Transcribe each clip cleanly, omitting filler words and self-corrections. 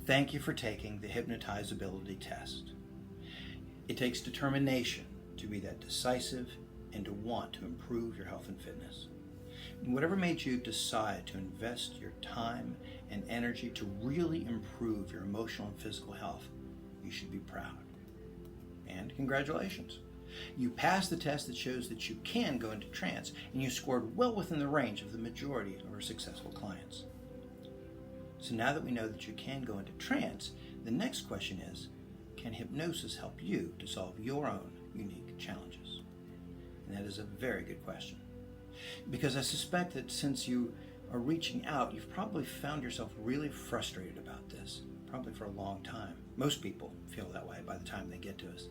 Thank you for taking the hypnotizability test. It takes determination to be that decisive and to want to improve your health and fitness. And whatever made you decide to invest your time and energy to really improve your emotional and physical health, you should be proud. And congratulations. You passed the test that shows that you can go into trance, and you scored well within the range of the majority of our successful clients. So now that we know that you can go into trance, the next question is, can hypnosis help you to solve your own unique challenges? And that is a very good question. Because I suspect that since you are reaching out, you've probably found yourself really frustrated about this, probably for a long time. Most people feel that way by the time they get to us.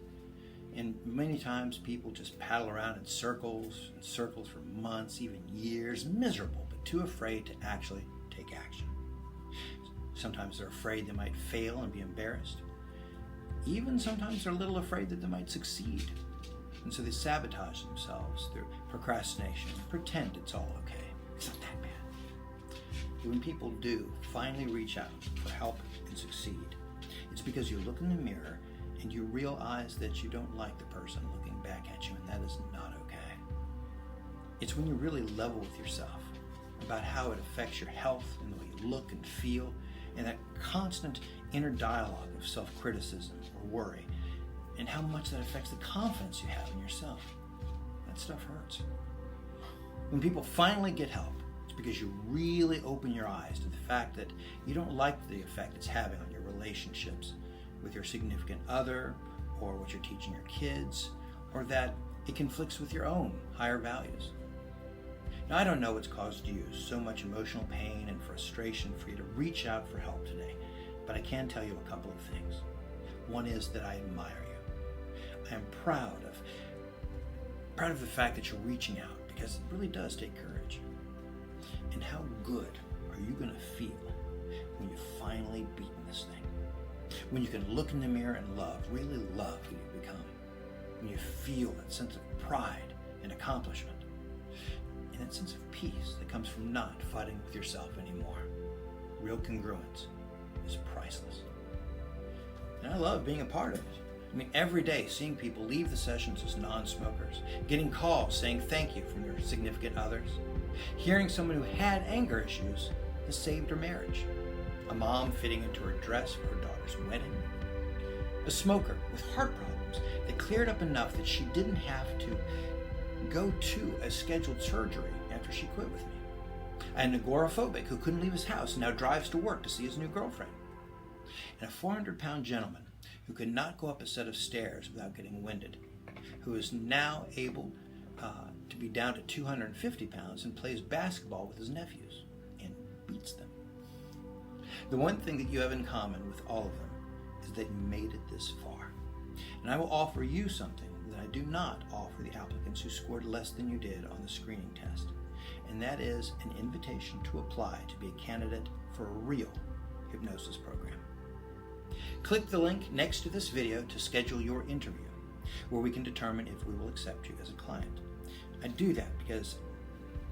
And many times people just paddle around in circles for months, even years, miserable, but too afraid to actually take action. Sometimes they're afraid they might fail and be embarrassed. Even sometimes they're a little afraid that they might succeed. And so they sabotage themselves through procrastination and pretend it's all okay. It's not that bad. But when people do finally reach out for help and succeed, it's because you look in the mirror and you realize that you don't like the person looking back at you, and that is not okay. It's when you really level with yourself about how it affects your health and the way you look and feel, and that constant inner dialogue of self-criticism or worry, and how much that affects the confidence you have in yourself. That stuff hurts. When people finally get help, it's because you really open your eyes to the fact that you don't like the effect it's having on your relationships with your significant other, or what you're teaching your kids, or that it conflicts with your own higher values. Now, I don't know what's caused you so much emotional pain and frustration for you to reach out for help today, but I can tell you a couple of things. One is that I admire you. I am proud of the fact that you're reaching out, because it really does take courage. And how good are you going to feel when you've finally beaten this thing? When you can look in the mirror and really love who you've become. When you feel that sense of pride and accomplishment. And that sense of peace that comes from not fighting with yourself anymore. Real congruence is priceless. And I love being a part of it. I mean, every day seeing people leave the sessions as non-smokers, getting calls saying thank you from their significant others, hearing someone who had anger issues has saved her marriage, a mom fitting into her dress for her daughter's wedding, a smoker with heart problems that cleared up enough that she didn't have to go to a scheduled surgery after she quit with me, an agoraphobic who couldn't leave his house and now drives to work to see his new girlfriend, and a 400-pound gentleman who could not go up a set of stairs without getting winded, who is now able to be down to 250 pounds and plays basketball with his nephews and beats them. The one thing that you have in common with all of them is that you made it this far. And I will offer you something that I do not offer the applicants who scored less than you did on the screening test, and that is an invitation to apply to be a candidate for a real hypnosis program. Click the link next to this video to schedule your interview, where we can determine if we will accept you as a client. I do that because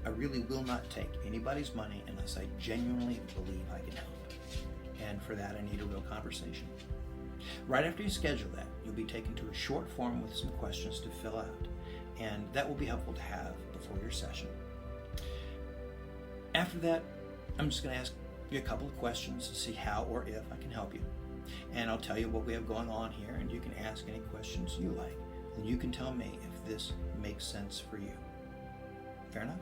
I really will not take anybody's money unless I genuinely believe I can help. And for that, I need a real conversation. Right after you schedule that, you'll be taken to a short form with some questions to fill out, and that will be helpful to have before your session. After that, I'm just going to ask you a couple of questions to see how or if I can help you. And I'll tell you what we have going on here, and you can ask any questions you like. And you can tell me if this makes sense for you. Fair enough?